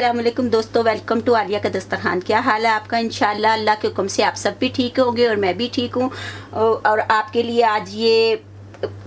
अस्सलाम वालेकुम दोस्तों, वेलकम टू आलिया का दस्तरखान। क्या हाल है आपका? इंशाल्लाह अल्लाह के हुक्म से आप सब भी ठीक होंगे और मैं भी ठीक हूँ। और आपके लिए आज ये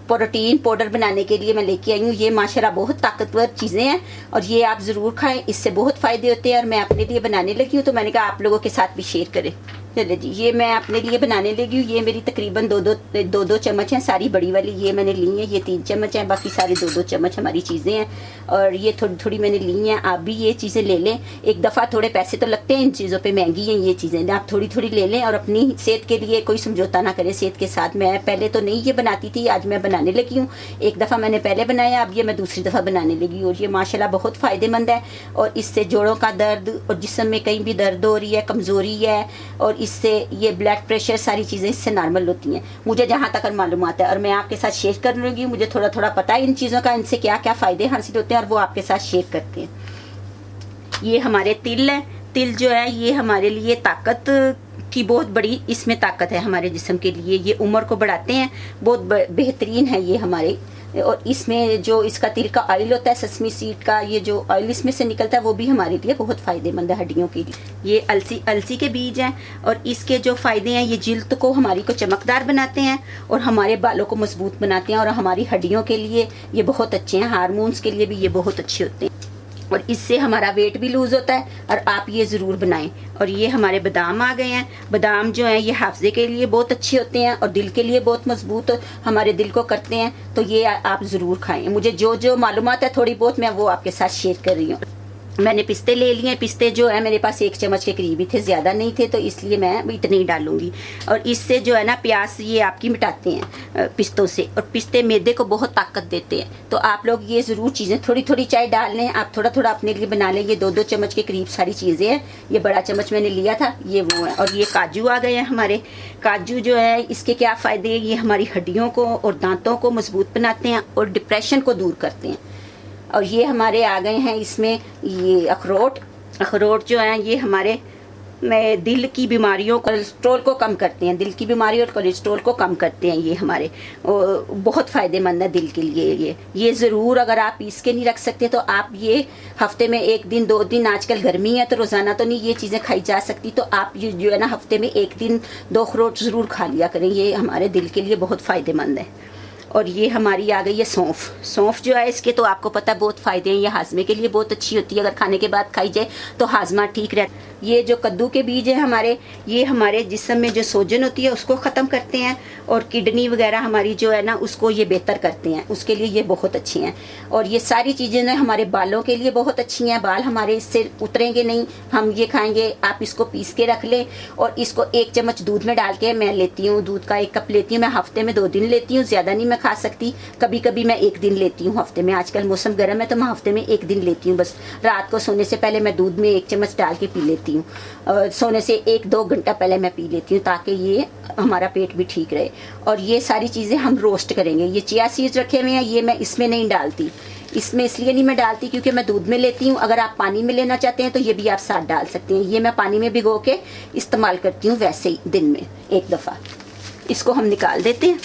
प्रोटीन पाउडर बनाने के लिए मैं लेके आई हूँ। ये माशाल्लाह बहुत ताकतवर चीज़ें हैं और ये आप ज़रूर खाएं, इससे बहुत फ़ायदे होते हैं। और मैं अपने लिए बनाने लगी हूँ तो मैंने कहा आप लोगों के साथ भी शेयर करें। चलिए जी, ये मैं अपने लिए बनाने लगी हूँ। ये मेरी तकरीबन दो चम्मच हैं, सारी बड़ी वाली ये मैंने ली है। ये 3 चम्मच हैं, बाकी सारे 2 चम्मच हमारी चीज़ें हैं। और ये थोड़ी थोड़ी मैंने ली हैं। आप भी ये चीज़ें ले लें। एक दफ़ा थोड़े पैसे तो लगते हैं इन चीज़ों पे, महंगी हैं ये चीज़ें। आप थोड़ी थोड़ी ले लें और अपनी सेहत के लिए कोई समझौता ना करें सेहत के साथ। मैं पहले तो नहीं ये बनाती थी, आज मैं बनाने लगी हूँ। एक दफ़ा मैंने पहले बनाया, अब ये मैं दूसरी दफ़ा बनाने लगी हूँ। और ये माशाल्लाह बहुत फ़ायदेमंद है। और इससे जोड़ों का दर्द और जिस्म में कहीं भी दर्द हो रही है, कमज़ोरी है, और इससे ये ब्लड प्रेशर, सारी चीज़ें इससे नॉर्मल होती हैं मुझे जहाँ तक मालूमात है। और मैं आपके साथ शेयर कर लूँगी। मुझे थोड़ा थोड़ा पता है इन चीज़ों का, इनसे क्या क्या फ़ायदे हासिल होते हैं और वो आपके साथ शेयर करते हैं। ये हमारे तिल है। तिल जो है ये हमारे लिए ताकत की बहुत बड़ी इसमें ताकत है हमारे जिस्म के लिए। ये उम्र को बढ़ाते हैं, बहुत बेहतरीन है ये हमारे। और इसमें जो इसका तिल का ऑयल होता है, ससमी सीड का, ये जो ऑयल इसमें से निकलता है वो भी हमारे लिए बहुत फ़ायदेमंद है हड्डियों के लिए। ये अलसी के बीज हैं और इसके जो फ़ायदे हैं, ये जिल्द को हमारी को चमकदार बनाते हैं और हमारे बालों को मजबूत बनाते हैं। और हमारी हड्डियों के लिए ये बहुत अच्छे हैं। हार्मोन्स के लिए भी ये बहुत अच्छे होते हैं और इससे हमारा वेट भी लूज़ होता है। और आप ये ज़रूर बनाएं। और ये हमारे बादाम आ गए हैं। बादाम जो हैं ये हाफजे के लिए बहुत अच्छे होते हैं और दिल के लिए बहुत मजबूत हमारे दिल को करते हैं। तो ये आप ज़रूर खाएं। मुझे जो मालूमात है थोड़ी बहुत मैं वो आपके साथ शेयर कर रही हूँ। मैंने पिस्ते ले लिए। पिस्ते जो है मेरे पास 1 चम्मच के करीब ही थे, ज़्यादा नहीं थे, तो इसलिए मैं इतने ही डालूंगी। और इससे जो है ना प्यास ये आपकी मिटाते हैं पिस्तों से। और पिस्ते मैदे को बहुत ताकत देते हैं। तो आप लोग ये ज़रूर चीज़ें थोड़ी थोड़ी चाय डाल लें। आप थोड़ा थोड़ा अपने लिए बना लें। ये 2 चम्मच के करीब सारी चीज़ें हैं। ये बड़ा चम्मच मैंने लिया था, ये वो है। और ये काजू आ गए हैं हमारे। काजू जो है इसके क्या फ़ायदे हैं, ये हमारी हड्डियों को और दांतों को मजबूत बनाते हैं और डिप्रेशन को दूर करते हैं। और ये हमारे आ गए हैं इसमें ये अखरोट जो हैं ये हमारे दिल की बीमारियों, कोलेस्ट्रॉल को कम करते हैं। दिल की बीमारी और कोलेस्ट्रॉल को कम करते हैं ये हमारे, बहुत फ़ायदेमंद है दिल के लिए। ये ज़रूर, अगर आप पीस के नहीं रख सकते तो आप ये हफ्ते में 1 दिन 2 दिन, आजकल गर्मी है तो रोज़ाना तो नहीं ये चीज़ें खाई जा सकती, तो आप ये जो है ना हफ्ते में 1 दिन 2 अखरोट ज़रूर खा लिया करें। ये हमारे दिल के लिए बहुत फ़ायदेमंद है। और ये हमारी आ गई है सौंफ जो है इसके तो आपको पता है बहुत फ़ायदे हैं। ये हाजमे के लिए बहुत अच्छी होती है, अगर खाने के बाद खाई जाए तो हाजमा ठीक रहता है। ये जो कद्दू के बीज है हमारे, ये हमारे जिस्म में जो सोजन होती है उसको ख़त्म करते हैं और किडनी वगैरह हमारी जो है ना उसको ये बेहतर करते हैं, उसके लिए ये बहुत अच्छी हैं। और ये सारी चीज़ें ना हमारे बालों के लिए बहुत अच्छी हैं। बाल हमारे इससे उतरेंगे नहीं, हम ये खाएंगे। आप इसको पीस के रख लें और इसको 1 चम्मच दूध में डाल के मैं लेती हूँ। दूध का 1 कप लेती हूँ मैं, हफ्ते में 2 दिन लेती हूँ, ज़्यादा नहीं मैं खा सकती। कभी कभी मैं 1 दिन लेती हूँ हफ्ते में। आजकल मौसम गर्म है तो मैं हफ्ते में 1 दिन लेती हूँ बस। रात को सोने से पहले मैं दूध में 1 चम्मच डाल के पी लेती हूँ। सोने से 1-2 घंटा पहले मैं पी लेती हूँ ताकि ये हमारा पेट भी ठीक रहे। और ये सारी चीज़ें हम रोस्ट करेंगे। ये चिया सीड्स रखे हुए हैं, ये मैं इसमें नहीं डालती। इसमें इसलिए नहीं मैं डालती क्योंकि मैं दूध में लेती हूँ। अगर आप पानी में लेना चाहते हैं तो ये भी आप साथ डाल सकते हैं। ये मैं पानी में भिगो के इस्तेमाल करती हूँ वैसे ही दिन में 1 दफ़ा। इसको हम निकाल देते हैं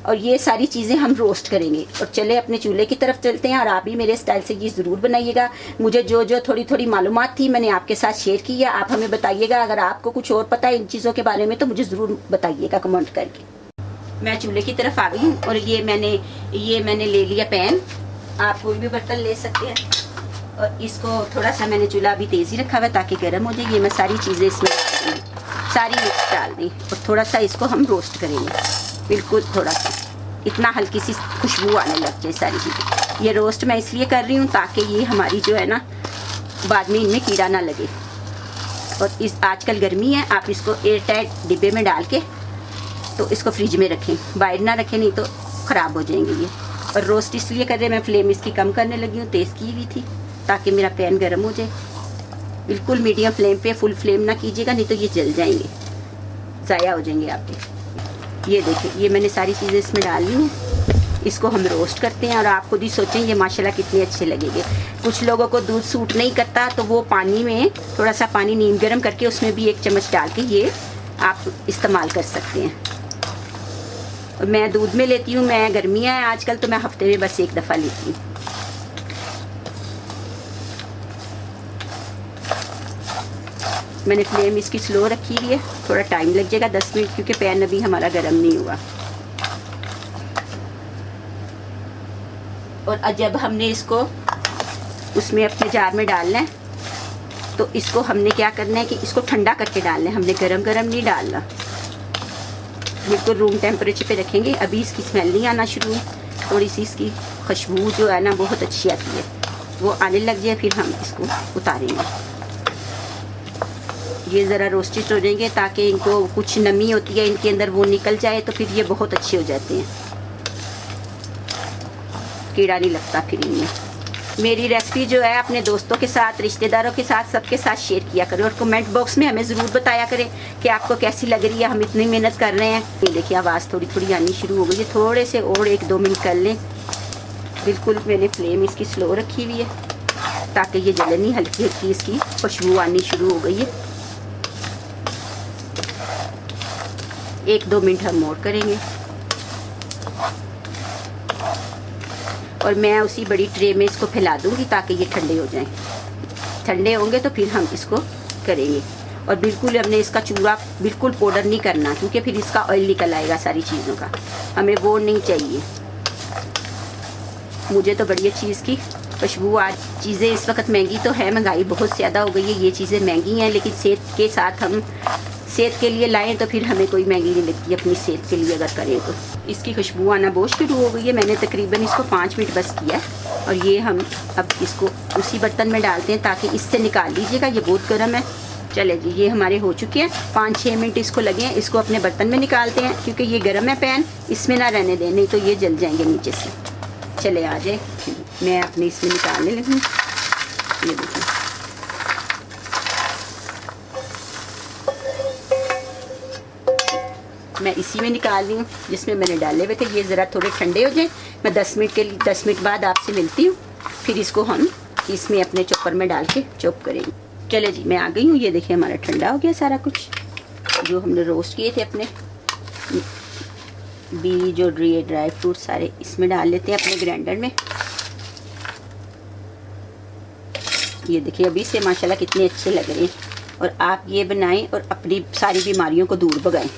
और ये सारी चीज़ें हम रोस्ट करेंगे। और चले अपने चूल्हे की तरफ चलते हैं। और आप भी मेरे स्टाइल से ये ज़रूर बनाइएगा। मुझे जो थोड़ी थोड़ी मालूमात थी मैंने आपके साथ शेयर की है। आप हमें बताइएगा अगर आपको कुछ और पता है इन चीज़ों के बारे में तो मुझे ज़रूर बताइएगा कमेंट करके। मैं चूल्हे की तरफ आ गई हूँ और ये मैंने ले लिया पैन। आप कोई भी बर्तन ले सकते हैं। और इसको थोड़ा सा मैंने चूल्हा अभी तेज़ी रखा हुआ है ताकि गर्म हो जाए। ये मैं सारी चीज़ें इसमें डाल दी, सारी मिक्स डाल दी और थोड़ा सा इसको हम रोस्ट करेंगे, बिल्कुल थोड़ा सा, इतना हल्की सी खुशबू आने लग जाए सारी चीज़ें। ये रोस्ट मैं इसलिए कर रही हूँ ताकि ये हमारी जो है ना बाद में इनमें कीड़ा ना लगे। और इस आजकल गर्मी है, आप इसको एयर टाइट डिब्बे में डाल के तो इसको फ्रिज में रखें, बाहर ना रखें नहीं तो ख़राब हो जाएंगे ये। और रोस्ट इसलिए कर रहे हैं, मैं फ्लेम इसकी कम करने लगी हूँ, तेज़ की हुई थी ताकि मेरा पैन गर्म हो जाए। बिल्कुल मीडियम फ्लेम पे, फुल फ्लेम ना कीजिएगा नहीं तो ये जल जाएंगे, ज़ाया हो जाएंगे आपके। ये देखिए ये मैंने सारी चीज़ें इसमें डाल ली हैं। इसको हम रोस्ट करते हैं और आप खुद ही सोचें ये माशाल्लाह कितने अच्छे लगेंगे। कुछ लोगों को दूध सूट नहीं करता तो वो पानी में थोड़ा सा पानी नीम गर्म करके उसमें भी 1 चम्मच डाल के ये आप इस्तेमाल कर सकते हैं। और मैं दूध में लेती हूँ, मैं गर्मियाँ हैं आजकल तो मैं हफ्ते में बस 1 दफ़ा लेती हूँ। मैंने फ्लेम इसकी स्लो रखी हुई है, थोड़ा टाइम लग जाएगा 10 मिनट, क्योंकि पैन अभी हमारा गर्म नहीं हुआ। और जब हमने इसको उसमें अपने जार में डालना है, तो इसको हमने क्या करना है कि इसको ठंडा करके डालना है, हमने गरम गरम नहीं डालना, बिल्कुल रूम टेम्परेचर पे रखेंगे। अभी इसकी स्मेल नहीं आना शुरू है, थोड़ी सी इसकी खुशबू जो है ना बहुत अच्छी आती है, वो आने लग जाए फिर हम इसको उतारेंगे। ये ज़रा रोस्टेड हो जाएंगे ताकि इनको कुछ नमी होती है इनके अंदर वो निकल जाए, तो फिर ये बहुत अच्छे हो जाते हैं, कीड़ा नहीं लगता फिर इनमें। मेरी रेसिपी जो है अपने दोस्तों के साथ, रिश्तेदारों के साथ, सबके साथ शेयर किया करें और कमेंट बॉक्स में हमें ज़रूर बताया करें कि आपको कैसी लग रही है, हम इतनी मेहनत कर रहे हैं। ये देखिए आवाज़ थोड़ी थोड़ी आनी शुरू हो गई है, थोड़े से और 1-2 मिनट कर लें। बिल्कुल मैंने फ्लेम इसकी स्लो रखी हुई है ताकि ये जले नहीं, हल्की हल्की इसकी खुशबू आनी शुरू हो गई है। 1-2 मिनट हम और करेंगे और मैं उसी बड़ी ट्रे में इसको फैला दूंगी ताकि ये ठंडे हो जाएं। ठंडे होंगे तो फिर हम इसको करेंगे। और बिल्कुल हमने इसका चूरा बिल्कुल पाउडर नहीं करना, क्योंकि फिर इसका ऑयल निकल आएगा सारी चीज़ों का, हमें वो नहीं चाहिए। मुझे तो बड़ी अच्छी इसकी खुशबू। आज चीज़ें इस वक्त महंगी तो है, महंगाई बहुत ज़्यादा हो गई है, ये चीज़ें महंगी हैं, लेकिन सेहत के साथ हम सेहत के लिए लाएं तो फिर हमें कोई महंगी नहीं लगती अपनी सेहत के लिए अगर करें तो। इसकी खुशबू आना बहुत शुरू हो गई है, मैंने तकरीबन इसको 5 मिनट बस किया है। और ये हम अब इसको उसी बर्तन में डालते हैं ताकि इससे निकाल लीजिएगा, ये बहुत गर्म है। चले जी, ये हमारे हो चुके हैं, 5-6 मिनट इसको लगे हैं। इसको अपने बर्तन में निकालते हैं क्योंकि ये गर्म है पैन, इसमें ना रहने दें, नहीं तो ये जल जाएंगे नीचे से। चले आ जाए, मैं अपने इसमें निकालने लगी। ये देखिए मैं इसी में निकाल रही हूँ जिसमें मैंने डाले हुए थे। ये ज़रा थोड़े ठंडे हो जाए, मैं 10 मिनट के लिए 10 मिनट बाद आपसे मिलती हूँ, फिर इसको हम इसमें अपने चॉपर में डाल के चॉप करेंगे। चले जी, मैं आ गई हूँ। ये देखिए हमारा ठंडा हो गया सारा कुछ, जो हमने रोस्ट किए थे अपने बीज और ड्राई फ्रूट सारे इसमें डाल लेते हैं अपने ग्राइंडर में। ये देखिए अभी से माशाल्लाह कितने अच्छे लग रहे हैं। और आप ये बनाएं और अपनी सारी बीमारियों को दूर भगाएं।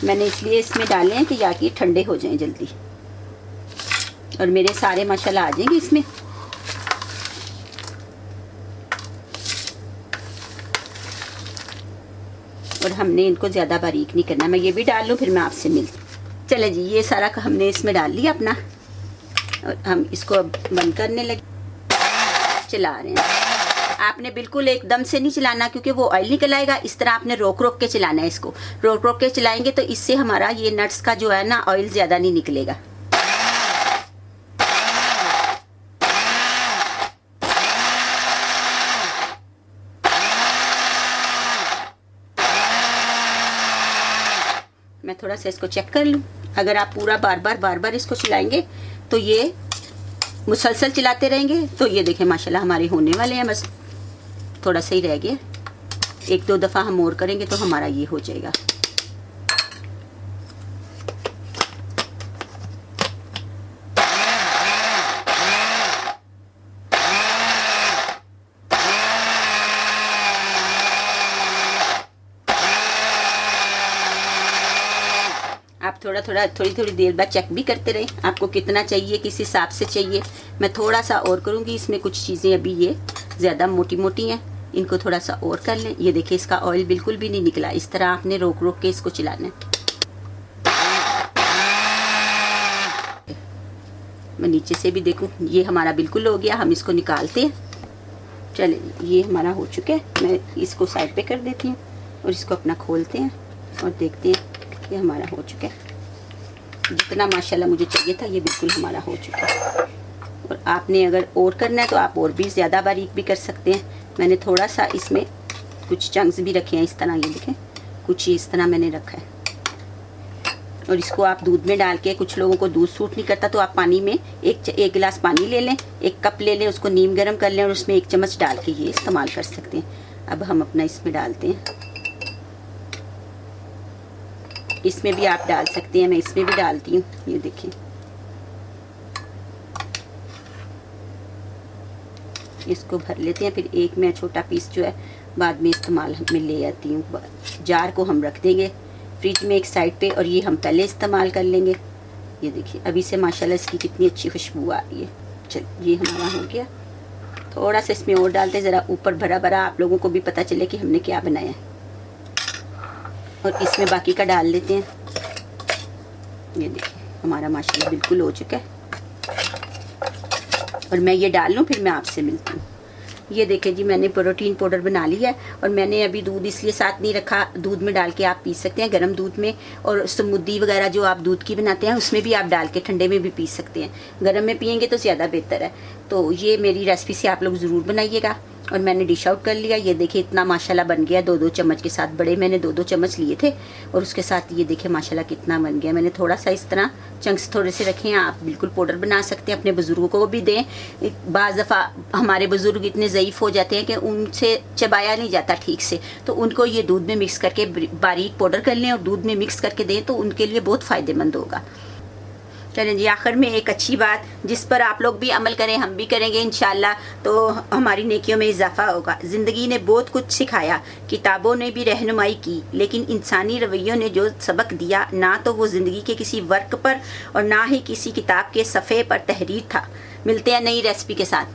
मैंने इसलिए इसमें डाले हैं कि या कि ठंडे हो जाएं जल्दी, और मेरे सारे माशाल्लाह आ जाएंगे इसमें। और हमने इनको ज़्यादा बारीक नहीं करना। मैं ये भी डाल लूँ फिर मैं आपसे मिलती। चले जी, ये सारा हमने इसमें डाल लिया अपना, और हम इसको अब बंद करने लगे, चला रहे हैं। आपने बिल्कुल एकदम से नहीं चलाना क्योंकि वो ऑयल निकल आएगा। इस तरह आपने रोक रोक के चलाना है इसको, रोक रोक के चलाएंगे तो इससे हमारा ये नट्स का जो है ना ऑयल ज़्यादा नहीं निकलेगा। मैं थोड़ा सा इसको चेक कर लूँ। अगर आप पूरा बार बार इसको चलाएंगे तो ये मुसलसल चलाते रहेंगे तो ये देखें माशाल्लाह हमारे होने वाले हैं। बस थोड़ा सा ही रह गया, 1-2 दफ़ा हम और करेंगे तो हमारा ये हो जाएगा। आप थोड़ी देर बाद चेक भी करते रहें आपको कितना चाहिए, किस हिसाब से चाहिए। मैं थोड़ा सा और करूँगी, इसमें कुछ चीज़ें अभी ये ज़्यादा मोटी मोटी हैं, इनको थोड़ा सा और कर लें। ये देखिए इसका ऑयल बिल्कुल भी नहीं निकला। इस तरह आपने रोक रोक के इसको चलाना है। मैं नीचे से भी देखूं, ये हमारा बिल्कुल हो गया। हम इसको निकालते हैं। चले, ये हमारा हो चुका है। मैं इसको साइड पे कर देती हूँ और इसको अपना खोलते हैं और देखते हैं। ये हमारा हो चुका है, जितना माशाल्लाह मुझे चाहिए था ये बिल्कुल हमारा हो चुका है। और आपने अगर और करना है तो आप और भी ज़्यादा बारीक भी कर सकते हैं। मैंने थोड़ा सा इसमें कुछ चंक्स भी रखे हैं इस तरह, ये देखें कुछ इस तरह मैंने रखा है। और इसको आप दूध में डाल के, कुछ लोगों को दूध सूट नहीं करता तो आप पानी में एक गिलास पानी ले लें, 1 कप ले लें, उसको नीम गर्म कर लें और उसमें 1 चम्मच डाल के ये इस्तेमाल कर सकते हैं। अब हम अपना इसमें डालते हैं। इसमें भी आप डाल सकते हैं, मैं इसमें भी डालती हूँ। ये देखिए इसको भर लेते हैं। फिर एक मैं छोटा पीस जो है बाद में इस्तेमाल में ले आती हूँ। जार को हम रख देंगे फ्रिज में एक साइड पे और ये हम पहले इस्तेमाल कर लेंगे। ये देखिए अभी से माशाल्लाह इसकी कितनी अच्छी खुशबू आ रही है। चल ये हमारा हो गया। थोड़ा सा इसमें और डालते हैं, ज़रा ऊपर भरा भरा आप लोगों को भी पता चले कि हमने क्या बनाया है। और इसमें बाकी का डाल लेते हैं। ये देखिए हमारा माशाल्लाह बिल्कुल हो चुका है। और मैं ये डाल लूँ फिर मैं आपसे मिलती हूँ। ये देखें जी मैंने प्रोटीन पाउडर बना लिया है और मैंने अभी दूध इसलिए साथ नहीं रखा, दूध में डाल के आप पी सकते हैं, गर्म दूध में। और स्मूदी वगैरह जो आप दूध की बनाते हैं उसमें भी आप डाल के ठंडे में भी पी सकते हैं। गर्म में पियेंगे तो ज़्यादा बेहतर है। तो ये मेरी रेसिपी से आप लोग ज़रूर बनाइएगा। और मैंने डिश आउट कर लिया। ये देखिए इतना माशाल्लाह बन गया, 2-2 चम्मच के साथ। बड़े मैंने 2-2 चम्मच लिए थे और उसके साथ ये देखिए माशाल्लाह कितना बन गया। मैंने थोड़ा सा इस तरह चंक्स थोड़े से रखे हैं। आप बिल्कुल पाउडर बना सकते हैं, अपने बुज़ुर्गों को भी दें। बाज़ दफ़ा हमारे बुज़ुर्ग इतने ज़ईफ़ हो जाते हैं कि उनसे चबाया नहीं जाता ठीक से, तो उनको ये दूध में मिक्स करके बारीक पाउडर कर लें और दूध में मिक्स करके दें तो उनके लिए बहुत फ़ायदेमंद होगा। चलें जी, आखिर में एक अच्छी बात जिस पर आप लोग भी अमल करें, हम भी करेंगे इंशाल्लाह, तो हमारी नेकियों में इजाफा होगा। ज़िंदगी ने बहुत कुछ सिखाया, किताबों ने भी रहनुमाई की, लेकिन इंसानी रवैयों ने जो सबक दिया ना तो वो ज़िंदगी के किसी वर्क पर और ना ही किसी किताब के सफ़े पर तहरीर था। मिलते हैं नई रेसिपी के साथ।